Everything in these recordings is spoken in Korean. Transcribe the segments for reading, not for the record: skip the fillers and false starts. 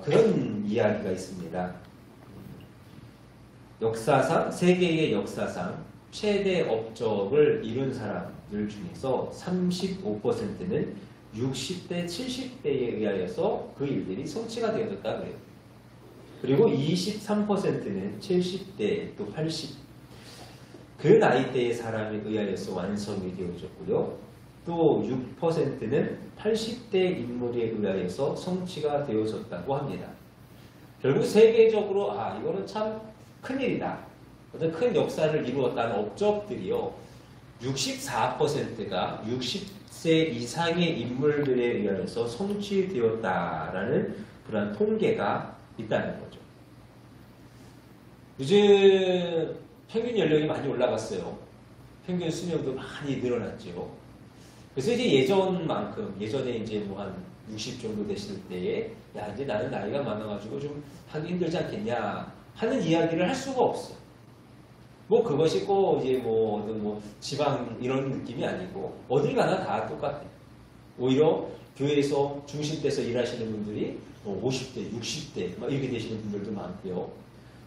그런 이야기가 있습니다. 역사상, 세계의 역사상 최대 업적을 이룬 사람들 중에서 35%는 60대, 70대에 의하여서 그 일들이 성취가 되어졌다 그래요. 그리고 23%는 70대, 또 80, 그 나이대의 사람에 의하여서 완성이 되어졌고요. 또 6%는 80대 인물에 의하여서 성취가 되어졌다고 합니다. 결국 세계적으로 이거는 참 큰일이다. 어떤 큰 역사를 이루었다는 업적들이요. 64%가 60세 이상의 인물들에 의하여서 성취되었다라는 그런 통계가 있다는 거죠. 요즘 평균 연령이 많이 올라갔어요. 평균 수명도 많이 늘어났죠. 그래서 이제 예전에 이제 뭐 한 60 정도 됐을 때에 이제 나는 나이가 많아가지고 좀 하기 힘들지 않겠냐 하는 이야기를 할 수가 없어. 뭐 그것이 꼭 이제 어떤 지방 이런 느낌이 아니고 어딜 가나 다 똑같아. 오히려 교회에서 중심돼서 일하시는 분들이 50대, 60대 막 이렇게 되시는 분들도 많고요.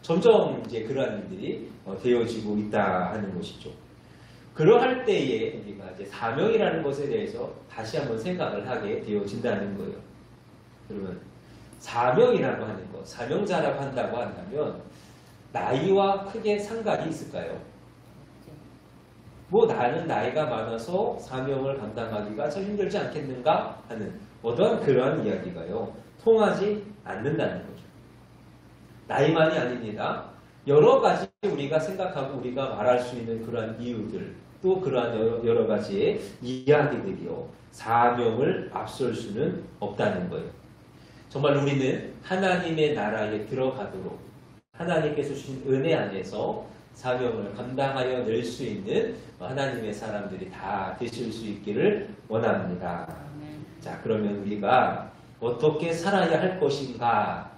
점점 이제 그러한 일들이 되어지고 있다 하는 것이죠. 그러할 때에 우리가 이제 사명이라는 것에 대해서 다시 한번 생각을 하게 되어진다는 거예요. 그러면 사명이라고 하는 것, 사명자라고 한다고 한다면 나이와 크게 상관이 있을까요? 나는 나이가 많아서 사명을 감당하기가 참 힘들지 않겠는가 하는 어떠한 그러한 이야기가요. 통하지 않는다는 거죠. 나이만이 아닙니다. 여러 가지 우리가 생각하고 우리가 말할 수 있는 그러한 이유들, 또 그러한 여러 가지의 이야기들이요. 사명을 앞설 수는 없다는 거예요. 정말 우리는 하나님의 나라에 들어가도록 하나님께서 주신 은혜 안에서 사명을 감당하여 낼 수 있는 하나님의 사람들이 다 되실 수 있기를 원합니다. 자, 그러면 우리가 어떻게 살아야 할 것인가?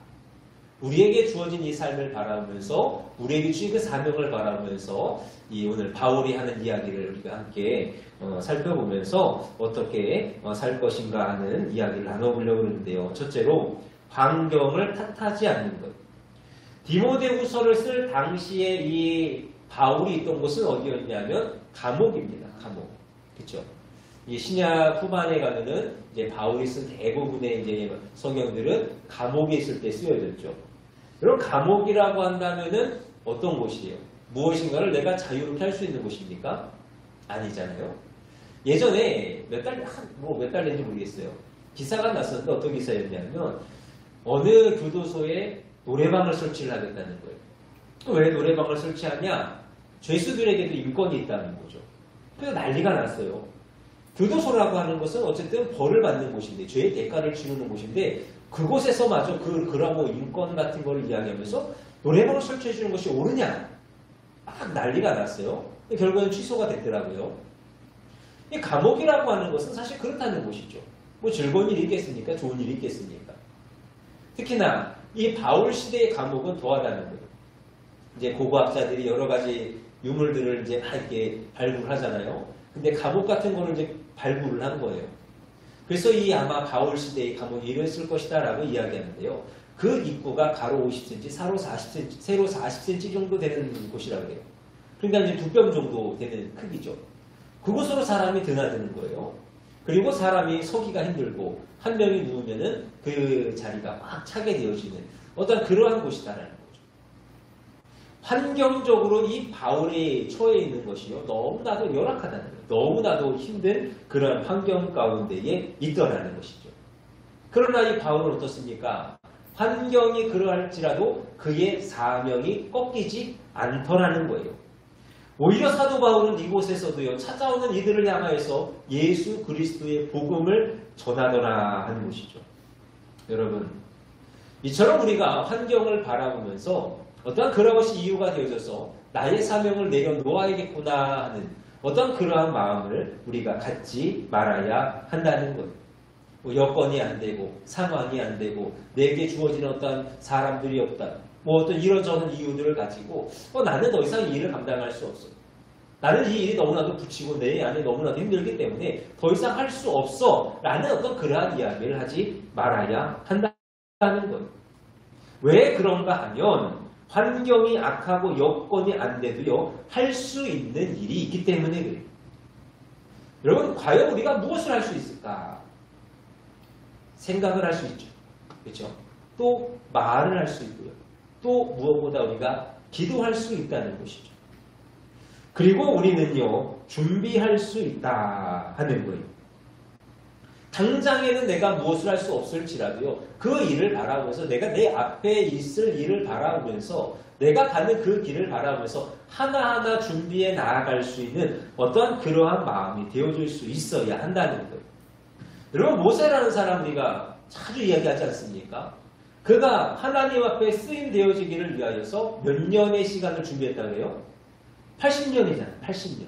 우리에게 주어진 이 삶을 바라보면서 우리에게 주신 그 사명을 바라보면서 이 오늘 바울이 하는 이야기를 우리가 함께 살펴보면서 어떻게 살 것인가 하는 이야기를 나눠보려고 하는데요. 첫째로 환경을 탓하지 않는 것. 디모데후서를 쓸 당시에 이 바울이 있던 곳은 어디였냐면 감옥입니다. 감옥. 그렇죠? 이 신약 후반에 가면은 이제 바울이 쓴 대부분의 이제 성경들은 감옥에 있을 때 쓰여졌죠. 그럼 감옥이라고 한다면은 어떤 곳이에요? 무엇인가를 내가 자유롭게 할 수 있는 곳입니까? 아니잖아요. 예전에 몇 달 된지 모르겠어요. 기사가 났었는데 어떤 기사였냐면 어느 교도소에 노래방을 설치를 하겠다는 거예요. 왜 노래방을 설치하냐? 죄수들에게도 인권이 있다는 거죠. 그래서 난리가 났어요. 교도소라고 하는 것은 어쨌든 벌을 받는 곳인데 죄의 대가를 치르는 곳인데 그곳에서마저 그런 인권 같은 걸 이야기하면서 노래방을 설치해 주는 것이 옳으냐? 막 난리가 났어요. 결국에는 취소가 됐더라고요. 이 감옥이라고 하는 것은 사실 그렇다는 곳이죠. 즐거운 일이 있겠습니까? 좋은 일이 있겠습니까? 특히나 이 바울 시대의 감옥은 더하다는 거예요. 이제 고고학자들이 여러 가지 유물들을 이제 막 이렇게 발굴하잖아요. 근데 감옥 같은 거를 이제 발굴을 한 거예요. 그래서 이 아마 바울 시대의 감옥이 이랬을 것이다라고 이야기하는데요. 그 입구가 가로 50cm, 세로 40cm 정도 되는 곳이라고 해요. 그러니까 이제 2뼘 정도 되는 크기죠. 그곳으로 사람이 드나드는 거예요. 그리고 사람이 서기가 힘들고 한 명이 누우면은 그 자리가 막 차게 되어지는 어떤 그러한 곳이다라는 거죠. 환경적으로 이 바울이 처해 있는 것이요. 너무나도 열악하다는 거예요. 너무나도 힘든 그런 환경 가운데에 있더라는 것이죠. 그러나 이 바울은 어떻습니까? 환경이 그러할지라도 그의 사명이 꺾이지 않더라는 거예요. 오히려 사도 바울은 이곳에서도요. 찾아오는 이들을 향하여서 예수 그리스도의 복음을 전하더라 하는 것이죠. 여러분, 이처럼 우리가 환경을 바라보면서 어떠한 그런 것이 이유가 되어져서 나의 사명을 내려놓아야겠구나 하는 어떤 그러한 마음을 우리가 갖지 말아야 한다는 거예요. 여건이 안 되고 상황이 안 되고 내게 주어지는 어떤 사람들이 없다. 어떤 이런저런 이유들을 가지고 나는 더 이상 이 일을 감당할 수 없어. 나는 이 일이 너무나도 붙이고 내 안에 너무나도 힘들기 때문에 더 이상 할 수 없어. 라는 어떤 그러한 이야기를 하지 말아야 한다. 거예요. 왜 그런가 하면 환경이 악하고 여건이 안 돼도요, 할 수 있는 일이 있기 때문에 그래요. 여러분, 과연 우리가 무엇을 할 수 있을까? 생각을 할 수 있죠. 그렇죠? 또 말을 할 수 있고요. 또 무엇보다 우리가 기도할 수 있다는 것이죠. 그리고 우리는요, 준비할 수 있다 하는 거예요. 당장에는 내가 무엇을 할 수 없을지라도요, 그 일을 바라보면서 내가 내 앞에 있을 일을 바라보면서 내가 가는 그 길을 바라보면서 하나하나 준비해 나아갈 수 있는 어떠한 그러한 마음이 되어줄 수 있어야 한다는 거예요. 여러분, 모세라는 사람 우리가 자주 이야기하지 않습니까? 그가 하나님 앞에 쓰임되어지기를 위하여서 몇 년의 시간을 준비했다고 해요? 80년이잖아요. 80년.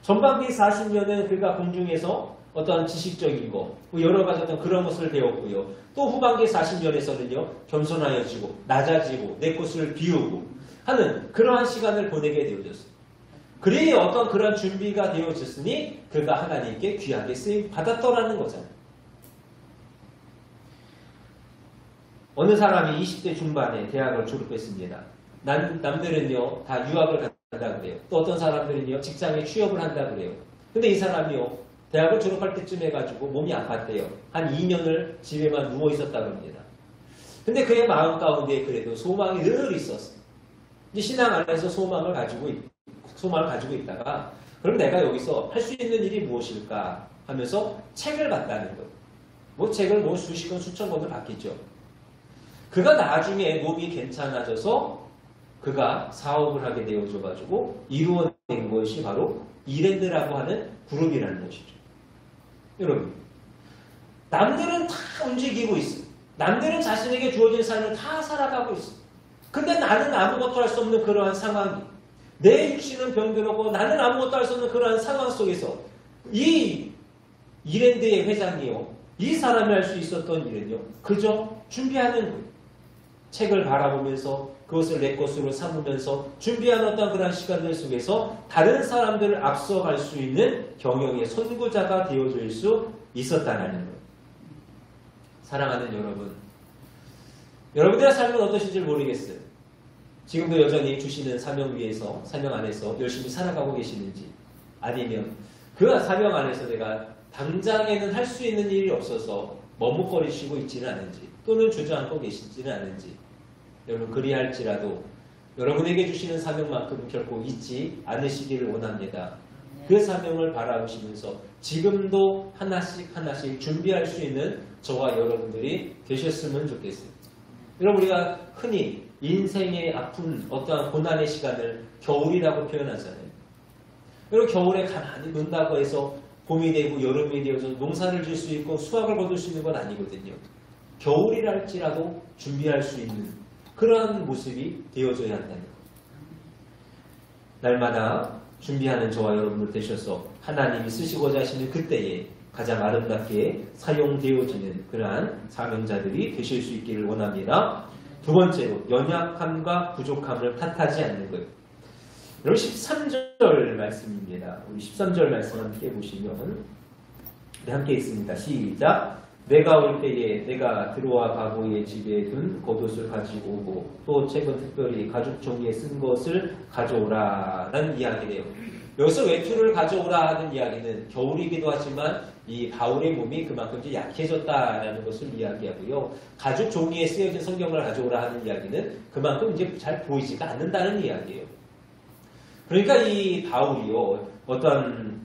전반기 40년은 그가 공중에서 어떤 지식적인 거, 여러 가지 어떤 그런 것을 배웠고요. 또 후반기 40년에서는요, 겸손하여지고, 낮아지고, 내 것을 비우고 하는 그러한 시간을 보내게 되어졌어요. 그리 어떤 그런 준비가 되어졌으니 그가 하나님께 귀하게 쓰임 받았더라는 거잖아요. 어느 사람이 20대 중반에 대학을 졸업했습니다. 남들은요, 다 유학을 간다 그래요. 또 어떤 사람들은요, 직장에 취업을 한다 그래요. 근데 이 사람이요, 대학을 졸업할 때쯤 해가지고 몸이 아팠대요. 한 2년을 집에만 누워 있었다고 합니다. 근데 그의 마음 가운데 그래도 소망이 늘 있었어요. 이제 신앙 안에서 소망을 가지고 있다가, 그럼 내가 여기서 할 수 있는 일이 무엇일까 하면서 책을 봤다는 거예요. 책을 수십 권, 수천 권을 봤겠죠. 그가 나중에 몸이 괜찮아져서 그가 사업을 하게 되어져가지고 이루어낸 것이 바로 이랜드라고 하는 그룹이라는 것이죠. 여러분, 남들은 다 움직이고 있어요. 남들은 자신에게 주어진 삶을 다 살아가고 있어요. 근데 나는 아무것도 할 수 없는 그러한 상황이, 내 육신은 병들었고 나는 아무것도 할 수 없는 그러한 상황 속에서 이 이랜드의 회장이요, 이 사람이 할 수 있었던 일은요, 그저 준비하는 거예요. 책을 바라보면서 그것을 내 것으로 삼으면서 준비한 어떤 그런 시간들 속에서 다른 사람들을 앞서갈 수 있는 경영의 선구자가 되어줄 수 있었다는 거예요. 사랑하는 여러분, 여러분들의 삶은 어떠신지 모르겠어요. 지금도 여전히 주시는 사명 위에서, 사명 안에서 열심히 살아가고 계시는지, 아니면 그 사명 안에서 내가 당장에는 할 수 있는 일이 없어서 머뭇거리시고 있지는 않은지, 또는 주저앉고 계시지는 않은지, 여러분, 그리할지라도 여러분에게 주시는 사명만큼은 결코 잊지 않으시기를 원합니다. 그 사명을 바라보시면서 지금도 하나씩 하나씩 준비할 수 있는 저와 여러분들이 되셨으면 좋겠습니다. 여러분, 우리가 흔히 인생의 아픈 어떠한 고난의 시간을 겨울이라고 표현하잖아요. 여러분, 겨울에 가만히 논다고 해서 봄이 되고 여름이 되어서 농사를 질 수 있고 수확을 거둘 수 있는 건 아니거든요. 겨울이랄지라도 준비할 수 있는 그러한 모습이 되어져야 한다는 것. 날마다 준비하는 저와 여러분들 되셔서 하나님이 쓰시고자 하시는 그때에 가장 아름답게 사용되어지는 그러한 사명자들이 되실 수 있기를 원합니다. 두 번째로, 연약함과 부족함을 탓하지 않는 것. 여러분, 13절 말씀입니다. 우리 13절 말씀 함께 보시면, 네, 함께 있습니다. 시작. 내가 올 때에 내가 들어와 바보의 집에 둔 겉옷을 가지고 오고, 또 책은 특별히 가죽 종이에 쓴 것을 가져오라 라는 이야기래요. 여기서 외투를 가져오라 하는 이야기는 겨울이기도 하지만 이 바울의 몸이 그만큼 이제 약해졌다라는 것을 이야기하고요. 가죽 종이에 쓰여진 성경을 가져오라 하는 이야기는 그만큼 이제 잘 보이지가 않는다는 이야기예요. 그러니까 이 바울이요, 어떤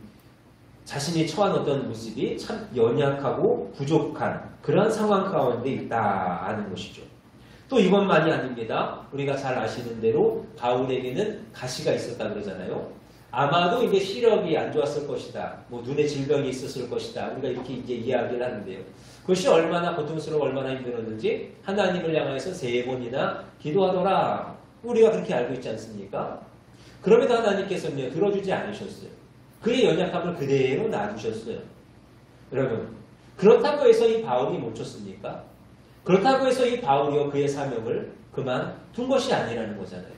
자신이 처한 어떤 모습이 참 연약하고 부족한 그런 상황 가운데 있다 하는 것이죠. 또 이것만이 아닙니다. 우리가 잘 아시는 대로 바울에게는 가시가 있었다 그러잖아요. 아마도 이제 시력이 안 좋았을 것이다. 눈에 질병이 있었을 것이다. 우리가 이렇게 이제 이야기를 하는데요. 그것이 얼마나 고통스러워, 얼마나 힘들었는지 하나님을 향해서 3번이나 기도하더라. 우리가 그렇게 알고 있지 않습니까? 그럼에도 하나님께서는 들어주지 않으셨어요. 그의 연약함을 그대로 놔두셨어요. 여러분, 그렇다고 해서 이 바울이 못 쳤습니까? 그렇다고 해서 이 바울이요, 그의 사명을 그만둔 것이 아니라는 거잖아요.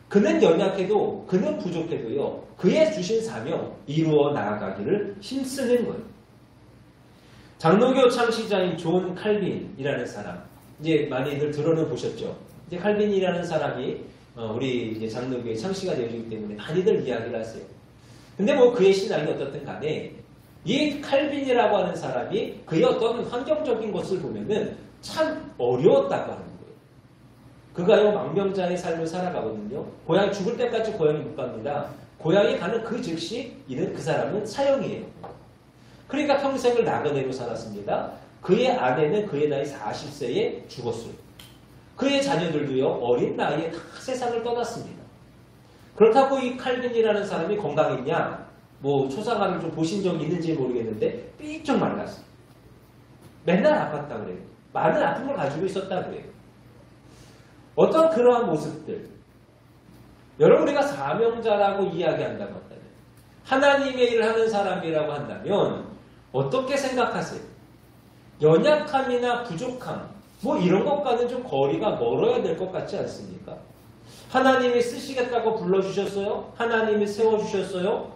그는 연약해도, 그는 부족해도요, 그의 주신 사명 이루어 나아가기를 힘쓰는 거예요. 장로교 창시자인 존 칼빈이라는 사람, 이제 많이들 들어는 보셨죠. 이제 칼빈이라는 사람이 우리 이제 장로교의 창시가 되어지기 때문에 많이들 이야기를 하세요. 근데 뭐 그의 신앙이 어떻든 간에 이 칼빈이라고 하는 사람이 그의 어떤 환경적인 것을 보면은 참 어려웠다고 하는 거예요. 그가요 망명자의 삶을 살아가거든요. 고향 죽을 때까지 고향에 못 갑니다. 고향에 가는 그 즉시 이는 그 사람은 사형이에요. 그러니까 평생을 나그네로 살았습니다. 그의 아내는 그의 나이 40세에 죽었어요. 그의 자녀들도요 어린 나이에 다 세상을 떠났습니다. 그렇다고 이 칼빈이라는 사람이 건강했냐? 뭐 초상화를 좀 보신 적이 있는지 모르겠는데 삐쩍 말랐어요. 맨날 아팠다 그래요. 많은 아픔을 가지고 있었다 그래요. 어떤 그러한 모습들, 여러분 우리가 사명자라고 이야기한다고 한다면, 하나님의 일을 하는 사람이라고 한다면 어떻게 생각하세요? 연약함이나 부족함 뭐 이런 것과는 좀 거리가 멀어야 될 것 같지 않습니까? 하나님이 쓰시겠다고 불러주셨어요? 하나님이 세워주셨어요?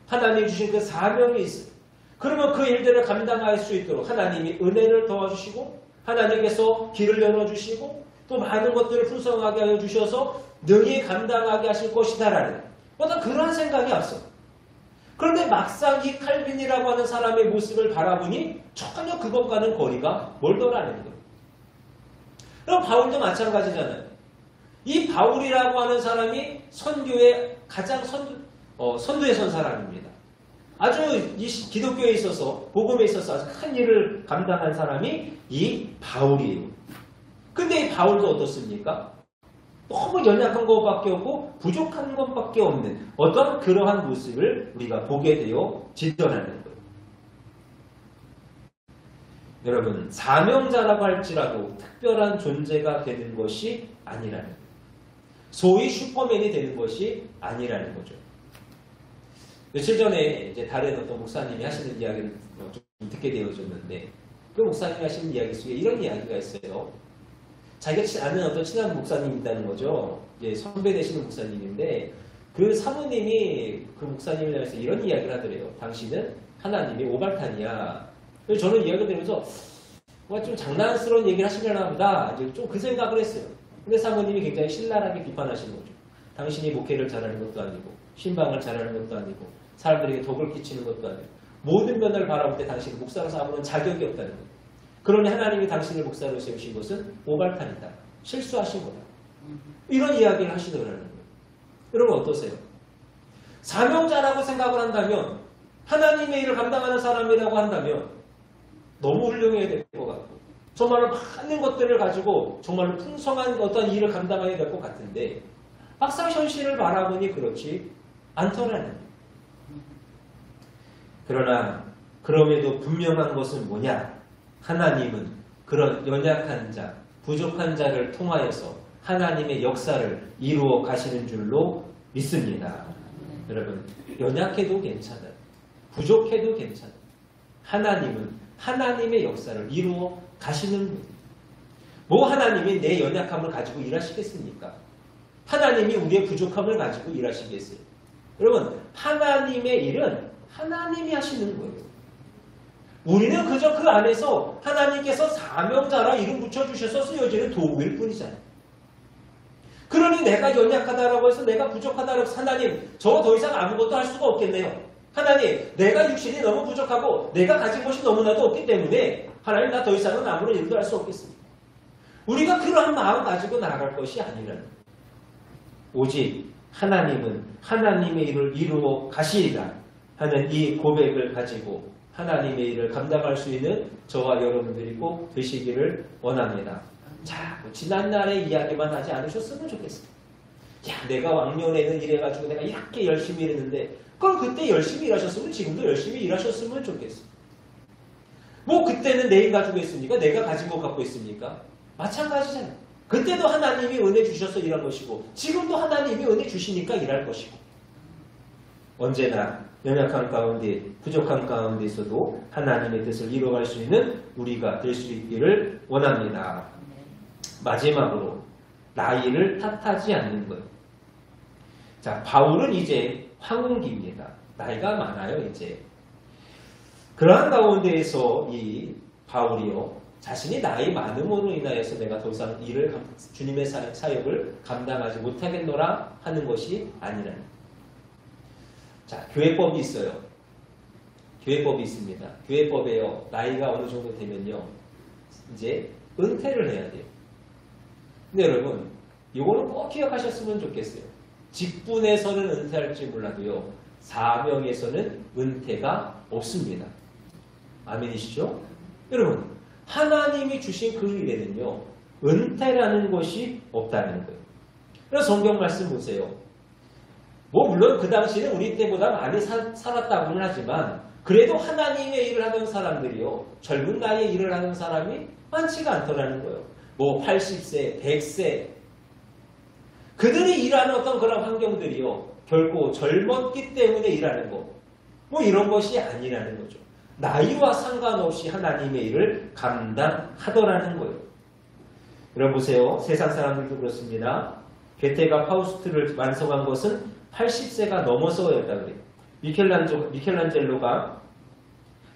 하나님이 주신 그 사명이 있어요. 그러면 그 일들을 감당할 수 있도록 하나님이 은혜를 도와주시고 하나님께서 길을 열어주시고 또 많은 것들을 풍성하게 하여 주셔서 능히 감당하게 하실 것이다라는 어떤 그러한 생각이 앞서. 그런데 막상 이 칼빈이라고 하는 사람의 모습을 바라보니 전혀 그것과는 거리가 멀더라는 거예요. 그럼 바울도 마찬가지잖아요. 이 바울이라고 하는 사람이 선교의 가장 선두에 선 사람입니다. 아주 이 기독교에 있어서 복음에 있어서 아주 큰 일을 감당한 사람이 이 바울이에요. 근데 이 바울도 어떻습니까? 너무 연약한 것밖에 없고 부족한 것밖에 없는 어떤 그러한 모습을 우리가 보게 되어 지더라는 거예요. 여러분 사명자라고 할지라도 특별한 존재가 되는 것이 아니라는 거예요. 소위 슈퍼맨이 되는 것이 아니라는 거죠. 며칠 전에 이제 다른 어떤 목사님이 하시는 이야기를 좀 듣게 되어졌는데 그 목사님이 하시는 이야기 속에 이런 이야기가 있어요. 자기가 아는 어떤 친한 목사님이 있다는 거죠. 이제 선배 되시는 목사님인데 그 사모님이 그 목사님에 대해서 이런 이야기를 하더래요. 당신은 하나님의 오발탄이야. 그래서 저는 이야기를 들으면서 뭔가 좀 장난스러운 얘기를 하시려나 보다 이제 좀 그 생각을 했어요. 근데 사모님이 굉장히 신랄하게 비판하시는 거죠. 당신이 목회를 잘하는 것도 아니고 신방을 잘하는 것도 아니고 사람들에게 덕을 끼치는 것도 아니고 모든 면을 바라볼 때 당신은 목사로서 아무런 자격이 없다는 거예요. 그러니 하나님이 당신을 목사로 세우신 것은 오발탄이다. 실수하신 거다. 이런 이야기를 하시더라는 거예요. 여러분 어떠세요? 사명자라고 생각을 한다면 하나님의 일을 감당하는 사람이라고 한다면 너무 훌륭해야 될 것 같고 정말로 많은 것들을 가지고 정말로 풍성한 어떤 일을 감당해야 될 것 같은데 막상 현실을 바라보니 그렇지 않더라는 거예요. 그러나 그럼에도 분명한 것은 뭐냐? 하나님은 그런 연약한 자, 부족한 자를 통하여서 하나님의 역사를 이루어 가시는 줄로 믿습니다. 여러분 연약해도 괜찮아요. 부족해도 괜찮아요. 하나님은 하나님의 역사를 이루어 가시는 분. 뭐 하나님이 내 연약함을 가지고 일하시겠습니까? 하나님이 우리의 부족함을 가지고 일하시겠어요? 여러분 하나님의 일은 하나님이 하시는 거예요. 우리는 그저 그 안에서 하나님께서 사명자라 이름 붙여주셔서 쓰여지는 도구일 뿐이잖아요. 그러니 내가 연약하다라고 해서 내가 부족하다라고 해서 하나님 저 더 이상 아무것도 할 수가 없겠네요. 하나님 내가 육신이 너무 부족하고 내가 가진 것이 너무나도 없기 때문에 하나님 나 더 이상은 아무런 일도 할 수 없겠습니다. 우리가 그러한 마음 가지고 나아갈 것이 아니라는 거예요. 오직 하나님은 하나님의 일을 이루어 가시리라 하는 이 고백을 가지고 하나님의 일을 감당할 수 있는 저와 여러분들이 꼭 되시기를 원합니다. 자, 지난날의 이야기만 하지 않으셨으면 좋겠습니다. 야, 내가 왕년에는 이래가지고 내가 이렇게 열심히 일했는데 그럼 그때 열심히 일하셨으면 지금도 열심히 일하셨으면 좋겠습니다. 뭐 그때는 내일 가지고 있습니까? 내가 가진 거 갖고 있습니까? 마찬가지잖아요. 그때도 하나님이 은혜 주셔서 일한 것이고 지금도 하나님이 은혜 주시니까 일할 것이고 언제나 연약한 가운데 부족한 가운데서도 하나님의 뜻을 이뤄갈 수 있는 우리가 될 수 있기를 원합니다. 마지막으로 나이를 탓하지 않는 것. 자, 바울은 이제 황혼기입니다. 나이가 많아요 이제. 그러한 가운데에서 이 바울이요 자신이 나이 많음으로 인하여서 내가 더 이상 주님의 사역을 감당하지 못하겠노라 하는 것이 아니라는 거예요. 자, 교회법이 있어요. 교회법이 있습니다. 교회법에요. 나이가 어느 정도 되면요. 이제 은퇴를 해야 돼요. 근데 여러분, 이거는 꼭 기억하셨으면 좋겠어요. 직분에서는 은퇴할지 몰라도요. 사명에서는 은퇴가 없습니다. 아멘이시죠? 여러분, 하나님이 주신 그 일에는요. 은퇴라는 것이 없다는 거예요. 그래서 성경 말씀 보세요. 물론 그 당시는 우리 때보다 많이 살았다고는 하지만 그래도 하나님의 일을 하던 사람들이요. 젊은 나이에 일을 하는 사람이 많지가 않더라는 거예요. 80세, 100세. 그들이 일하는 어떤 그런 환경들이요. 결코 젊었기 때문에 일하는 것. 이런 것이 아니라는 거죠. 나이와 상관없이 하나님의 일을 감당하더라는 거예요. 여러분 보세요. 세상 사람들도 그렇습니다. 괴테가 파우스트를 완성한 것은 80세가 넘어서였다 그래요. 미켈란젤로가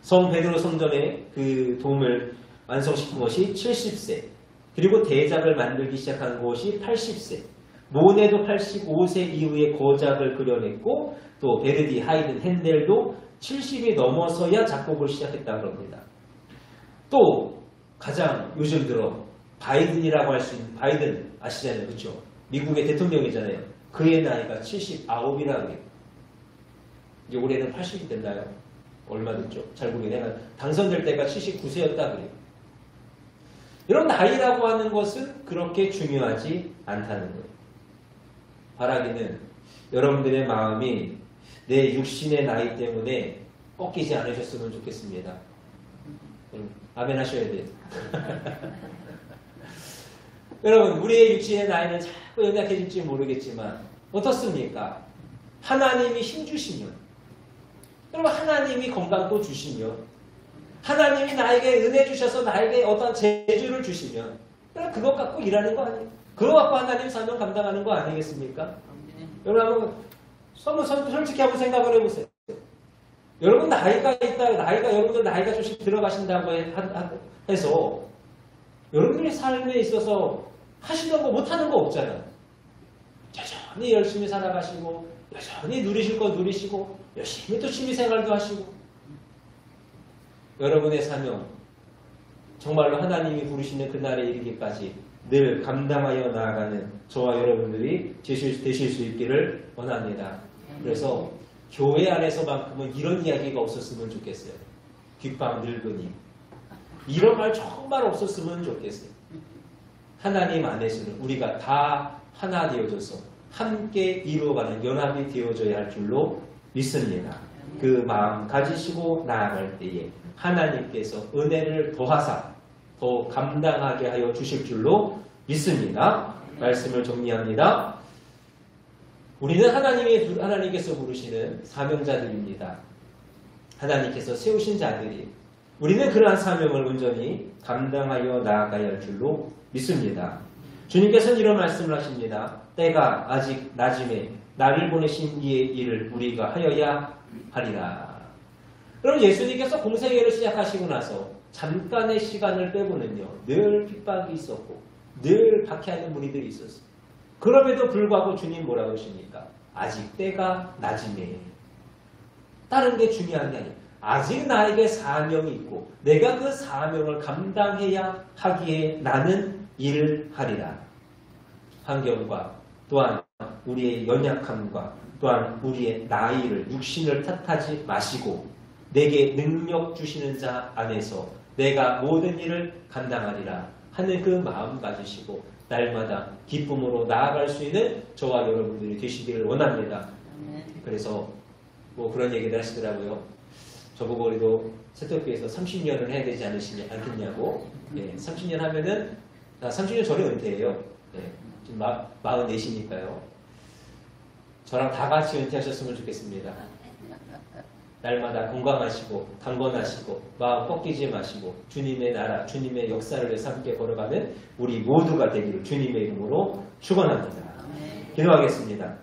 성 베드로 성전의 그 도움을 완성시킨 것이 70세. 그리고 대작을 만들기 시작한 것이 80세. 모네도 85세 이후에 거작을 그려냈고 또 베르디, 하이든, 핸델도 70이 넘어서야 작곡을 시작했다 그럽니다. 또 가장 요즘 들어 바이든이라고 할 수 있는 바이든 아시잖아요. 그렇죠? 미국의 대통령이잖아요. 그의 나이가 79이라고 해요. 이제 올해는 80이 됐나요? 얼마 됐죠? 잘 모르겠네요. 당선될 때가 79세였다 그래요. 이런 나이라고 하는 것은 그렇게 중요하지 않다는 거예요. 바라기는 여러분들의 마음이 내 육신의 나이 때문에 꺾이지 않으셨으면 좋겠습니다. 아멘 하셔야 돼요. 여러분, 우리의 육신의 나이는 자꾸 연약해질지 모르겠지만 어떻습니까? 하나님이 힘주시면, 여러분 하나님이 건강도 주시면, 하나님이 나에게 은혜 주셔서 나에게 어떤 재주를 주시면 그것 갖고 일하는 거 아니에요? 그거 갖고 하나님 사명 감당하는 거 아니겠습니까? 여러분 솔직히 한번 생각을 해보세요. 여러분 나이가 있다, 여러분들 나이가 조금씩 들어가신다고 해서 여러분들의 삶에 있어서 하시는 거 못하는 거 없잖아요. 여전히 열심히 살아가시고 여전히 누리실 거 누리시고 열심히 또 취미생활도 하시고 여러분의 사명 정말로 하나님이 부르시는 그날에 이르기까지 늘 감당하여 나아가는 저와 여러분들이 되실 수 있기를 원합니다. 그래서 교회 안에서만큼은 이런 이야기가 없었으면 좋겠어요. 귓방 늙은이. 이런 말 정말 없었으면 좋겠어요. 하나님 안에서는 우리가 다 하나 되어져서 함께 이루어가는 연합이 되어져야 할 줄로 믿습니다. 그 마음 가지시고 나아갈 때에 하나님께서 은혜를 더하사 더 감당하게 하여 주실 줄로 믿습니다. 말씀을 정리합니다. 우리는 하나님께서 부르시는 사명자들입니다. 하나님께서 세우신 자들이 우리는 그러한 사명을 온전히 감당하여 나아가야 할 줄로 믿습니다. 주님께서는 이런 말씀을 하십니다. 때가 아직 낮음에 나를 보내신 이의 일을 우리가 하여야 하리라. 그럼 예수님께서 공생애를 시작하시고 나서 잠깐의 시간을 빼고는요. 늘 핍박이 있었고 늘 박해하는 무리들이 있었어요. 그럼에도 불구하고 주님 뭐라고 하십니까? 아직 때가 낮음에. 다른 게 중요한 게 아니에요. 아직 나에게 사명이 있고 내가 그 사명을 감당해야 하기에 나는 일을 하리라. 환경과 또한 우리의 연약함과 또한 우리의 나이를 육신을 탓하지 마시고 내게 능력 주시는 자 안에서 내가 모든 일을 감당하리라 하는 그 마음 가지시고 날마다 기쁨으로 나아갈 수 있는 저와 여러분들이 되시기를 원합니다. 그래서 그런 얘기를 하시더라고요. 저보고 우리도 세터교에서 30년을 해야 되지 않겠냐고. 30년 하면은 30년 전에 은퇴해요. 지금 44이니까요. 저랑 다 같이 은퇴하셨으면 좋겠습니다. 날마다 건강하시고 강건하시고 마음 꺾이지 마시고 주님의 나라, 주님의 역사를 위해서 함께 걸어가는 우리 모두가 되기를 주님의 이름으로 축원합니다. 기도하겠습니다.